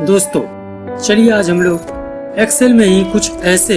दोस्तों, चलिए आज हम लोग एक्सेल में ही कुछ ऐसे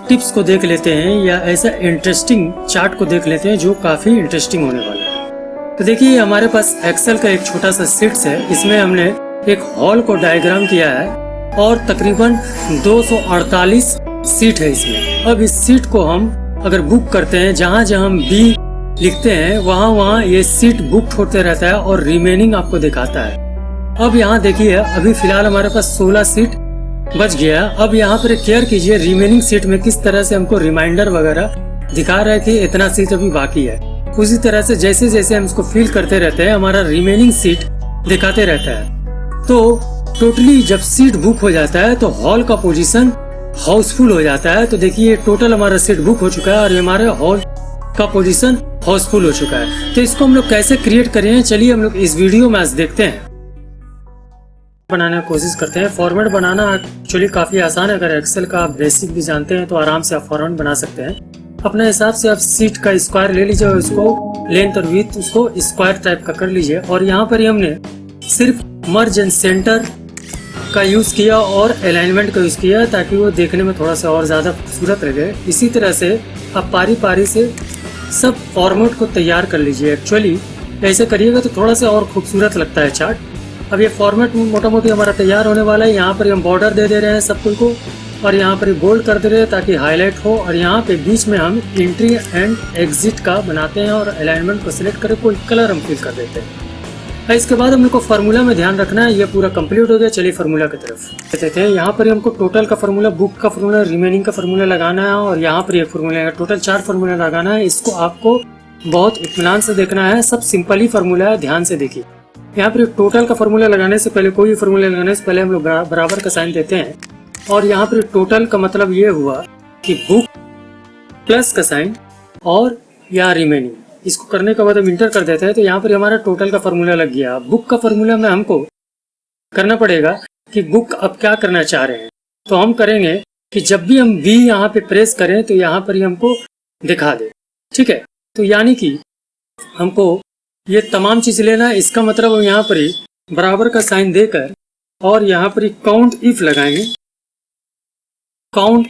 टिप्स को देख लेते हैं या ऐसा इंटरेस्टिंग चार्ट को देख लेते हैं जो काफ़ी इंटरेस्टिंग होने वाला है। तो देखिए हमारे पास एक्सेल का एक छोटा सा शीट्स है। इसमें हमने एक हॉल को डायग्राम किया है और तकरीबन 248 सीट है इसमें। अब इस सीट को हम अगर बुक करते हैं, जहाँ जहाँ हम बी लिखते हैं वहाँ वहाँ ये सीट बुक होते रहता है और रिमेनिंग आपको दिखाता है। अब यहाँ देखिए अभी फिलहाल हमारे पास 16 सीट बच गया। अब यहाँ पर केयर कीजिए रिमेनिंग सीट में किस तरह से हमको रिमाइंडर वगैरह दिखा रहा है कि इतना सीट अभी बाकी है। उसी तरह से जैसे जैसे हम इसको फिल करते रहते हैं हमारा रिमेनिंग सीट दिखाते रहता है। तो टोटली जब सीट बुक हो जाता है तो हॉल का पोजीशन हाउसफुल हो जाता है। तो देखिए टोटल हमारा सीट बुक हो चुका है और हमारे हॉल का पोजीशन हाउसफुल हो चुका है। तो इसको हम लोग कैसे क्रिएट करें, चलिए हम लोग इस वीडियो में आज देखते हैं। बनाने की कोशिश करते हैं। फॉर्मेट बनाना एक्चुअली काफ़ी आसान है। अगर एक्सेल का आप बेसिक भी जानते हैं तो आराम से आप फॉर्मेट बना सकते हैं। अपने हिसाब से आप सीट का स्क्वायर ले लीजिए और उसको लेंथ और विड्थ उसको स्क्वायर टाइप का कर लीजिए। और यहाँ पर हमने सिर्फ मर्ज एंड सेंटर का यूज़ किया और अलाइनमेंट का यूज़ किया ताकि वो देखने में थोड़ा सा और ज़्यादा खूबसूरत लगे। इसी तरह से आप पारी पारी से सब फॉर्मेट को तैयार कर लीजिए। एक्चुअली ऐसे करिएगा तो थोड़ा सा और खूबसूरत लगता है चार्ट। अब ये फॉर्मेट मोटा मोटी हमारा तैयार होने वाला है। यहाँ पर हम बॉर्डर दे रहे हैं सब कुछ को और यहाँ पर बोल्ड कर दे रहे हैं ताकि हाईलाइट हो। और यहाँ पे बीच में हम एंट्री एंड एग्जिट का बनाते हैं और अलाइनमेंट को सिलेक्ट करके कोई कलर हम फिल कर देते हैं। इसके बाद हम लोग को फार्मूला में ध्यान रखना है। ये पूरा कंप्लीट हो गया। चलिए फार्मूला की तरफ देते हैं। यहाँ पर हमको टोटल का फार्मूला, बुक का फार्मूला, रिमेनिंग का फार्मूला लगाना है और यहाँ पर एक फार्मूला है। टोटल 4 फार्मूला लगाना है। इसको आपको बहुत इत्मीनान से देखना है। सब सिंपल ही फार्मूला है, ध्यान से देखिए। यहाँ पर टोटल का फार्मूला लगाने से पहले, कोई फार्मूला लगाने से पहले हम लोग बराबर का साइन देते हैं। और यहाँ पर टोटल का मतलब ये हुआ कि बुक प्लस का साइन और या रिमेनिंग। इसको करने के बाद हम इंटर कर देते हैं तो यहाँ पर हमारा टोटल का फार्मूला लग गया। बुक का फार्मूला में हमको करना पड़ेगा कि बुक अब क्या करना चाह रहे हैं। तो हम करेंगे कि जब भी हम बी यहाँ पे प्रेस करें तो यहाँ पर ही हमको दिखा दे। ठीक है, तो यानी कि हमको ये तमाम चीज़ लेना है। इसका मतलब हम यहाँ पर ही बराबर का साइन देकर और यहाँ पर ही काउंट इफ लगाएंगे। काउंट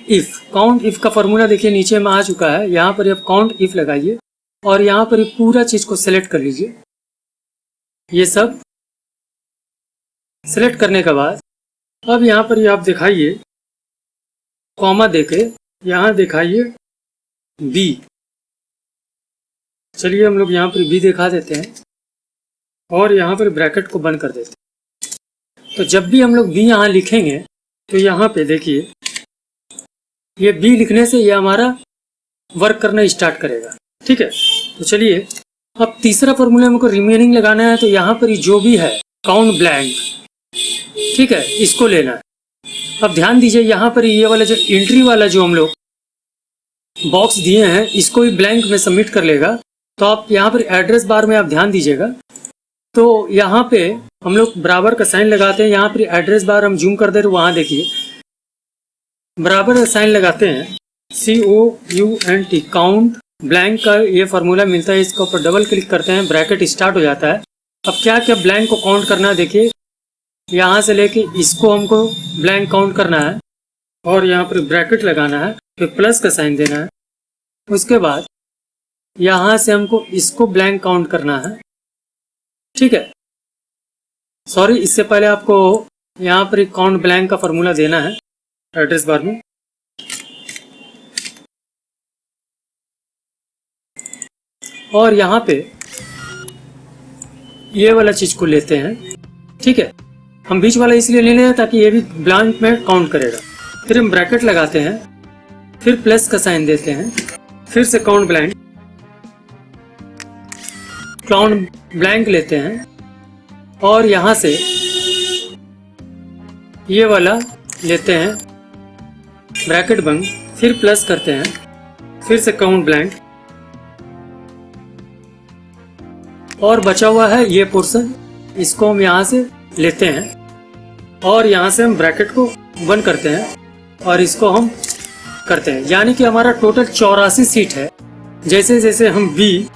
इफ का फार्मूला देखिए नीचे में आ चुका है। यहाँ पर आप काउंट इफ लगाइए और यहाँ पर पूरा चीज को सिलेक्ट कर लीजिए। ये सब सिलेक्ट करने के बाद अब यहाँ पर आप दिखाइए कॉमा देके, यहाँ दिखाइए बी। चलिए हम लोग यहाँ पर बी दिखा देते हैं और यहाँ पर ब्रैकेट को बंद कर देते हैं। तो जब भी हम लोग बी यहाँ लिखेंगे तो यहाँ पे देखिए ये बी लिखने से ये हमारा वर्क करना स्टार्ट करेगा। ठीक है, तो चलिए अब तीसरा फार्मूला हमको रिमेनिंग लगाना है। तो यहाँ पर जो भी है काउंट ब्लैंक, ठीक है, इसको लेना है। अब ध्यान दीजिए यहाँ पर ये वाला जो एंट्री वाला जो हम लोग बॉक्स दिए हैं इसको भी ब्लैंक में सबमिट कर लेगा। तो आप यहाँ पर एड्रेस बार में आप ध्यान दीजिएगा। तो यहाँ पे हम लोग बराबर का साइन लगाते हैं। यहाँ पर एड्रेस बार हम जूम कर दे रहे, वहाँ देखिए बराबर का साइन लगाते हैं COUNT, काउंट ब्लैंक का ये फार्मूला मिलता है। इसके ऊपर डबल क्लिक करते हैं, ब्रैकेट स्टार्ट हो जाता है। अब क्या क्या ब्लैंक को काउंट करना है देखिए, यहाँ से लेके इसको हमको ब्लैंक काउंट करना है और यहाँ पर ब्रैकेट लगाना है, फिर प्लस का साइन देना है। उसके बाद यहाँ से हमको इसको ब्लैंक काउंट करना है। ठीक है, सॉरी, इससे पहले आपको यहाँ पर काउंट ब्लैंक का फार्मूला देना है एड्रेस बार में। और यहाँ पे ये वाला चीज को लेते हैं। ठीक है, हम बीच वाला इसलिए ले रहे हैं ताकि ये भी ब्लैंक में काउंट करेगा। फिर हम ब्रैकेट लगाते हैं, फिर प्लस का साइन देते हैं, फिर से काउंट ब्लैंक लेते हैं और यहाँ से ये वाला लेते हैं, ब्रैकेट बंद, फिर प्लस करते हैं, फिर से काउंट ब्लैंक और बचा हुआ है ये पोर्शन, इसको हम यहाँ से लेते हैं और यहाँ से हम ब्रैकेट को बंद करते हैं और इसको हम करते हैं। यानी कि हमारा टोटल 84 सीट है। जैसे जैसे हम बी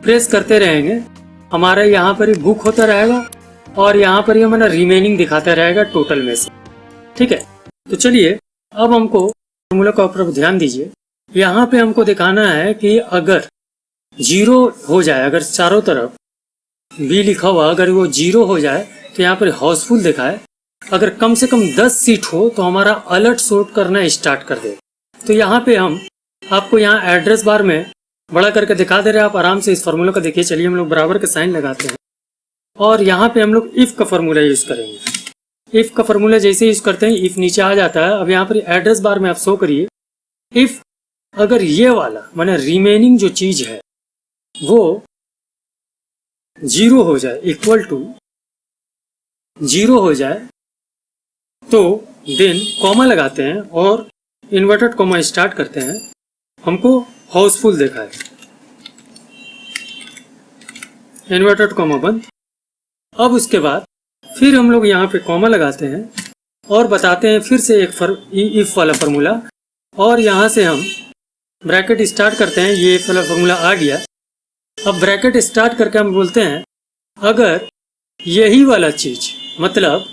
प्रेस करते रहेंगे हमारा यहाँ पर ही बुक होता रहेगा और यहाँ पर ये मैंने रिमेनिंग दिखाता रहेगा टोटल में से। ठीक है, तो चलिए अब हमको फॉर्मूला का ऊपर ध्यान दीजिए। यहाँ पे हमको दिखाना है कि अगर 0 हो जाए, अगर चारों तरफ बी लिखा हुआ अगर वो 0 हो जाए तो यहाँ पर हाउसफुल दिखाए। अगर कम से कम 10 सीट हो तो हमारा अलर्ट शोट करना स्टार्ट कर दे। तो यहाँ पे हम आपको यहाँ एड्रेस बार में बड़ा करके दिखा दे रहे हैं, आप आराम से इस फार्मूला को देखिए। चलिए हम लोग बराबर के साइन लगाते हैं और यहाँ पे हम लोग इफ का फार्मूला यूज करेंगे। इफ का फार्मूला जैसे यूज करते हैं इफ नीचे आ जाता है। अब यहाँ पर एड्रेस बार में आप शो करिए, इफ अगर ये वाला माने रिमेनिंग जो चीज है वो 0 हो जाए, इक्वल टू 0 हो जाए, तो देन कॉमा लगाते हैं और इन्वर्टेड कॉमा स्टार्ट करते हैं। हमको हाउसफुल देखा है, इन्वर्टेड कॉमा बंद। अब उसके बाद फिर हम लोग यहाँ पे कॉमा लगाते हैं और बताते हैं फिर से एक इफ वाला फार्मूला, और यहाँ से हम ब्रैकेट स्टार्ट करते हैं। ये वाला फार्मूला आ गया। अब ब्रैकेट स्टार्ट करके हम बोलते हैं अगर यही वाला चीज मतलब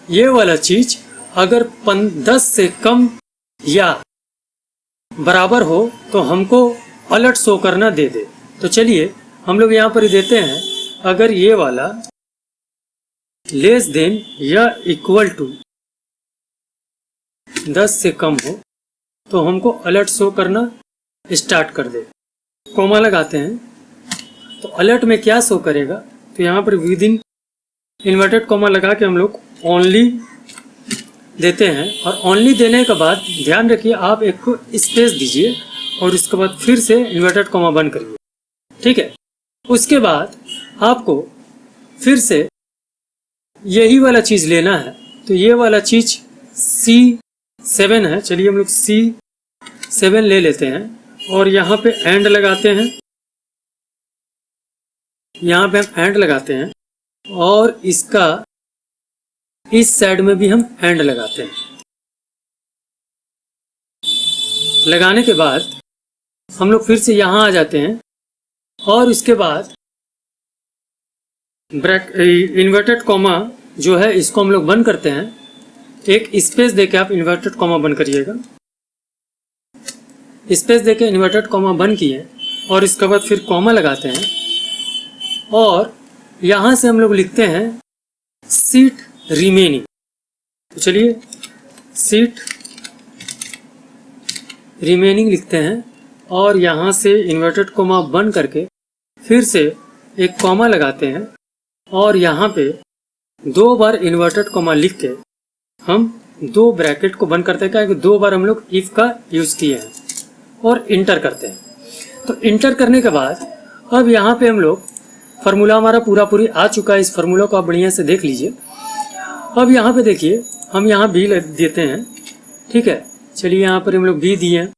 ये वाला चीज अगर 10 से कम या बराबर हो तो हमको अलर्ट शो करना दे दे। तो चलिए हम लोग यहाँ पर ही देते हैं अगर ये वाला लेस देन या इक्वल टू 10 से कम हो तो हमको अलर्ट शो करना स्टार्ट कर दे। कॉमा लगाते हैं तो अलर्ट में क्या शो करेगा, तो यहाँ पर विद इन इन्वर्टेड कॉमा लगा के हम लोग ओनली देते हैं। और ओनली देने के बाद ध्यान रखिए आप एक को स्पेस दीजिए और उसके बाद फिर से इन्वर्टेड कॉमा बंद करिए। ठीक है, उसके बाद आपको फिर से यही वाला चीज लेना है। तो ये वाला चीज C7 है। चलिए हम लोग C7 ले लेते हैं और यहाँ पे एंड लगाते हैं। यहाँ पे हम एंड लगाते हैं और इसका इस साइड में भी हम एंड लगाते हैं। लगाने के बाद हम लोग फिर से यहाँ आ जाते हैं और इसके बाद इन्वर्टेड कॉमा जो है इसको हम लोग बंद करते हैं। एक स्पेस देके आप इन्वर्टेड कॉमा बंद करिएगा। स्पेस देके इन्वर्टेड कॉमा बंद किए और इसके बाद फिर कॉमा लगाते हैं और यहाँ से हम लोग लिखते हैं सीट रिमेनिंग। तो चलिए सीट रिमेनिंग लिखते हैं और यहाँ से इन्वर्टेड कॉमा बंद करके फिर से एक कॉमा लगाते हैं और यहाँ पे 2 बार इन्वर्टेड कॉमा लिख के हम 2 ब्रैकेट को बंद करते हैं, क्योंकि 2 बार हम लोग इफ का यूज किए हैं, और इंटर करते हैं। तो इंटर करने के बाद अब यहाँ पे हम लोग फार्मूला हमारा पूरी आ चुका है। इस फार्मूला को आप बढ़िया से देख लीजिए। अब यहाँ पे देखिए हम यहाँ बी देते हैं। ठीक है, चलिए यहाँ पर हम लोग बी दिए।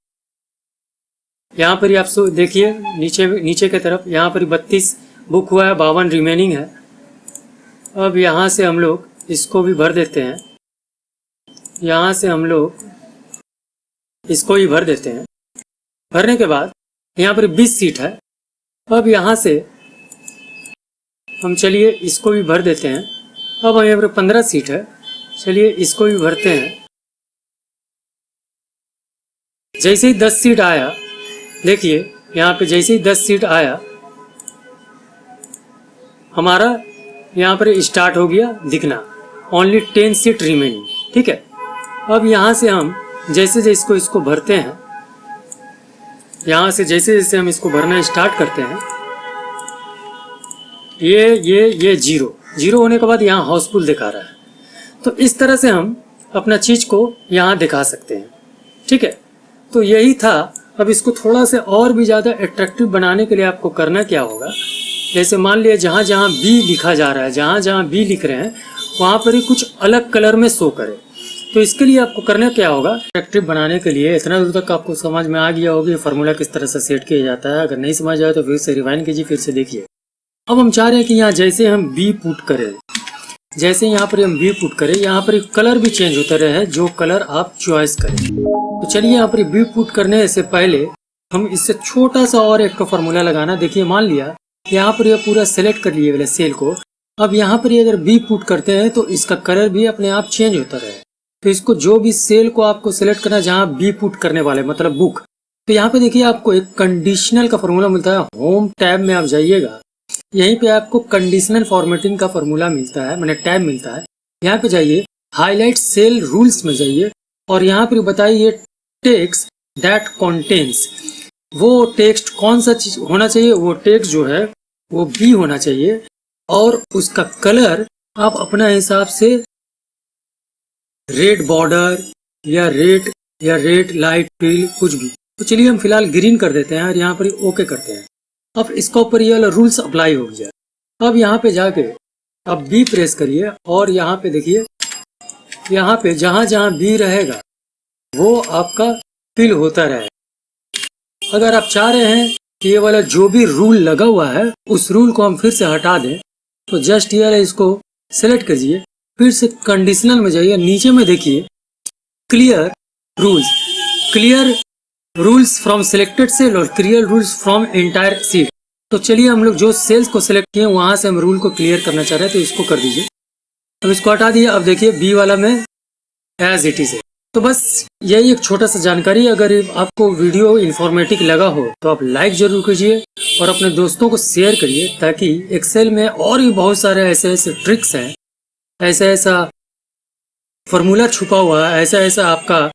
यहाँ पर ही आप देखिए नीचे की तरफ यहाँ पर 32 बुक हुआ है, 52 रिमेनिंग है। अब यहाँ से हम लोग इसको भी भर देते हैं। यहाँ से हम लोग इसको ही भर देते हैं। भरने के बाद यहाँ पर 20 सीट है। अब यहाँ से हम चलिए इसको भी भर देते हैं। अब यहाँ पर 15 सीट है। चलिए इसको भी भरते हैं। जैसे ही 10 सीट आया, देखिए यहाँ पे जैसे ही 10 सीट आया हमारा यहाँ पर स्टार्ट हो गया दिखना, ओनली 10 सीट रिमेनिंग। ठीक है, अब यहाँ से हम जैसे जैसे इसको भरते हैं, यहाँ से जैसे जैसे हम इसको भरना स्टार्ट करते हैं, ये 0 होने के बाद यहाँ हाउसफुल दिखा रहा है। तो इस तरह से हम अपना चीज को यहाँ दिखा सकते हैं। ठीक है, तो यही था। अब इसको थोड़ा से और भी ज़्यादा अट्रैक्टिव बनाने के लिए आपको करना क्या होगा, जैसे मान लिया जहाँ जहाँ बी लिखा जा रहा है, जहाँ जहाँ बी लिख रहे हैं वहाँ पर ही कुछ अलग कलर में शो करे। तो इसके लिए आपको करना क्या होगा, अट्रैक्टिव बनाने के लिए इतना दूर तक आपको समझ में आ गया होगा फार्मूला किस तरह से सेट किया जाता है। अगर नहीं समझ आए तो फिर से रिवाइंड कीजिए, फिर से देखिए। अब हम चाह रहे हैं कि यहाँ जैसे हम बी पुट करें, जैसे यहाँ पर हम बी पुट करें, यहाँ पर कलर भी चेंज होता रहे, जो कलर आप चॉइस करें। तो चलिए यहाँ पर बी पुट करने से पहले हम इससे छोटा सा और एक फार्मूला लगाना। देखिए मान लिया यहाँ पर ये पूरा सेलेक्ट कर लिए वाले सेल को। अब यहाँ पर ये अगर बी पुट करते हैं तो इसका कलर भी अपने आप चेंज होता रहे। तो इसको जो भी सेल को आपको सेलेक्ट करना है जहाँ बी पुट करने वाले मतलब बुक, तो यहाँ पे देखिए आपको एक कंडीशनल का फॉर्मूला मिलता है। होम टैब में आप जाइएगा, यहीं पे आपको कंडीशनल फॉर्मेटिंग का फॉर्मूला मिलता है, मैंने टैब मिलता है। यहाँ पे जाइए, हाईलाइट सेल रूल्स में जाइए और यहाँ पर बताइए टेक्स्ट दैट कॉन्टेन्स, वो टेक्स्ट कौन सा चीज होना चाहिए, वो टेक्स्ट जो है वो बी होना चाहिए और उसका कलर आप अपना हिसाब से रेड बॉर्डर या रेड लाइट फील कुछ भी। तो चलिए हम फिलहाल ग्रीन कर देते हैं और यहाँ पर ओके करते हैं। अब इसका ऊपर ये वाला रूल्स अप्लाई हो गया। अब यहाँ पे जाके अब बी प्रेस करिए और यहाँ पे देखिए, यहाँ पे जहाँ जहाँ बी रहेगा वो आपका फिल होता रहे। अगर आप चाह रहे हैं कि ये वाला जो भी रूल लगा हुआ है उस रूल को हम फिर से हटा दें तो जस्ट ये इसको सेलेक्ट कीजिए, फिर से कंडीशनल में जाइए, नीचे में देखिए clear rules from selected cell और clear rules from entire sheet. तो चलिए हम लोग जो सेल्स को सिलेक्ट किए वहां से हम रूल को क्लियर करना चाह रहे हैं तो इसको कर दीजिए। अब इसको हटा दिए। अब देखिए बी वाला में एज इट इज है। तो बस यही एक छोटा सा जानकारी। अगर आपको वीडियो इंफॉर्मेटिव लगा हो तो आप लाइक जरूर कीजिए और अपने दोस्तों को शेयर करिए ताकि एक्सेल में और भी बहुत सारे ऐसे ऐसे ट्रिक्स हैं, ऐसा ऐसा फॉर्मूला छुपा हुआ है, ऐसा ऐसा आपका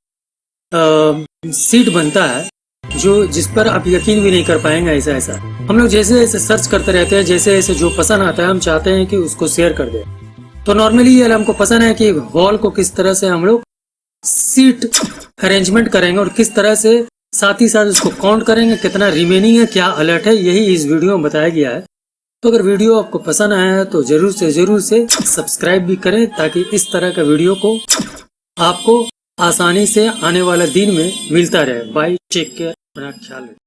सीट बनता है जो जिस पर आप यकीन भी नहीं कर पाएंगे। ऐसा ऐसा हम लोग जैसे जैसे सर्च करते रहते हैं, जैसे जैसे जो पसंद आता है हम चाहते हैं कि उसको शेयर कर दें। तो नॉर्मली ये हमको पसंद है कि वॉल को किस तरह से हम लोग सीट अरेंजमेंट करेंगे और किस तरह से साथ ही साथ उसको काउंट करेंगे, कितना रिमेनिंग है, क्या अलर्ट है, यही इस वीडियो में बताया गया है। तो अगर वीडियो आपको पसंद आया है तो जरूर से सब्सक्राइब भी करें ताकि इस तरह का वीडियो को आपको आसानी से आने वाला दिन में मिलता रहे। बाय, टेक केयर, अपना ख्याल रखें।